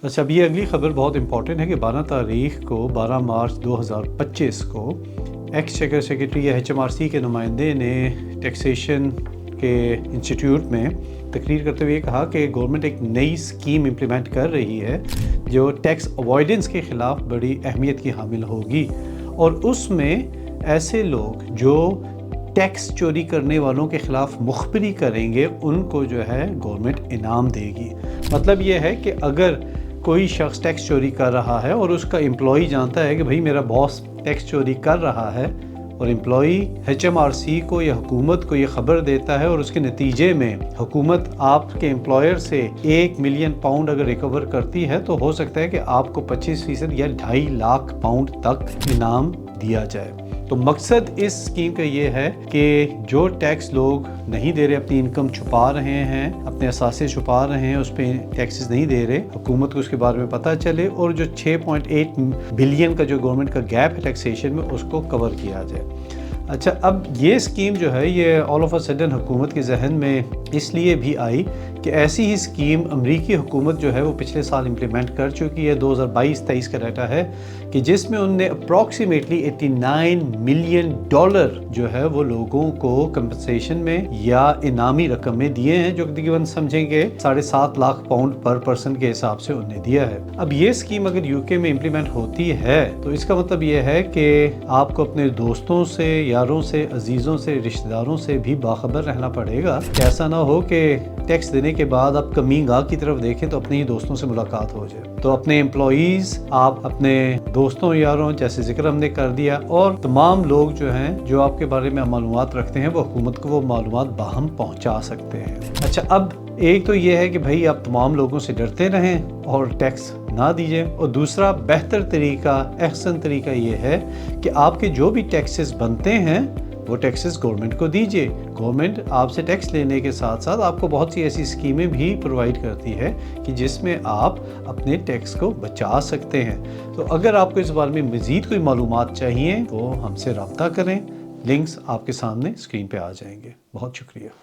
अच्छा, अब ये अगली खबर बहुत इंपॉर्टेंट है कि 12 मार्च 2025 को एक्सचेकर सेक्रेटरी या HMRC के नुमाइंदे ने टैक्सेशन के इंस्टीट्यूट में तकरीर करते हुए कहा कि गवर्नमेंट एक नई स्कीम इम्प्लीमेंट कर रही है जो टैक्स अवॉइडेंस के ख़िलाफ़ बड़ी अहमियत की हामिल होगी, और उसमें ऐसे लोग जो टैक्स चोरी करने वालों के ख़िलाफ़ मुखबिरी करेंगे उनको जो है गवर्नमेंट इनाम देगी। मतलब ये है कि अगर कोई शख्स टैक्स चोरी कर रहा है और उसका एम्प्लॉई जानता है कि भाई मेरा बॉस टैक्स चोरी कर रहा है, और एम्प्लॉई HMRC को या हुकूमत को ये ख़बर देता है और उसके नतीजे में हुकूमत आपके एम्प्लॉयर से 1 मिलियन पाउंड अगर रिकवर करती है तो हो सकता है कि आपको 25% या 2.5 लाख पाउंड तक इनाम दिया जाए। तो मकसद इस स्कीम का ये है कि जो टैक्स लोग नहीं दे रहे, अपनी इनकम छुपा रहे हैं, अपने असासे छुपा रहे हैं, उस पर टैक्सेस नहीं दे रहे, हुकूमत को उसके बारे में पता चले और जो 6.8 बिलियन का जो गवर्नमेंट का गैप है टैक्सेशन में उसको कवर किया जाए। अच्छा, अब ये स्कीम जो है ये ऑल ऑफ अ सडन हुकूमत के जहन में इसलिए भी आई कि ऐसी ही स्कीम अमरीकी हुकूमत जो है वो पिछले साल इम्प्लीमेंट कर चुकी है। 2022-23 का डाटा है कि जिसमें उनने अप्रॉक्सीमेटली $89 मिलियन जो है वो लोगों को कंपनसेशन में या इनामी रकम में दिए हैं, जो तकरीबन समझेंगे 7.5 लाख पाउंड पर पर्सन के हिसाब से उन्हें दिया है। अब ये स्कीम अगर यूके में इम्प्लीमेंट होती है तो इसका मतलब ये है कि आपको अपने दोस्तों से, यारों से, अजीज़ों से, रिश्तेदारों से भी बाखबर रहना पड़ेगा। ऐसा ना हो कि टैक्स देने के बाद आप कमी गाह की तरफ देखें तो अपने ही दोस्तों से मुलाकात हो जाए। तो अपने एम्प्लॉईज़ आप अपने दोस्तों यारों, जैसे जिक्र हमने कर दिया, और तमाम लोग जो हैं जो आपके बारे में मालूमात रखते हैं वो हुकूमत को वो मालूमात बाहम पहुंचा सकते हैं। अच्छा, अब एक तो ये है कि भाई आप तमाम लोगों से डरते रहें और टैक्स ना दीजिए, और दूसरा बेहतर तरीका, अहसन तरीका ये है कि आपके जो भी टैक्सेस बनते हैं वो टैक्सेस गवर्नमेंट को दीजिए। गवर्नमेंट आपसे टैक्स लेने के साथ साथ आपको बहुत सी ऐसी स्कीमें भी प्रोवाइड करती है कि जिसमें आप अपने टैक्स को बचा सकते हैं। तो अगर आपको इस बारे में मज़ीद कोई मालूमात चाहिए तो हमसे रब्ता करें। लिंक्स आपके सामने स्क्रीन पे आ जाएंगे। बहुत शुक्रिया।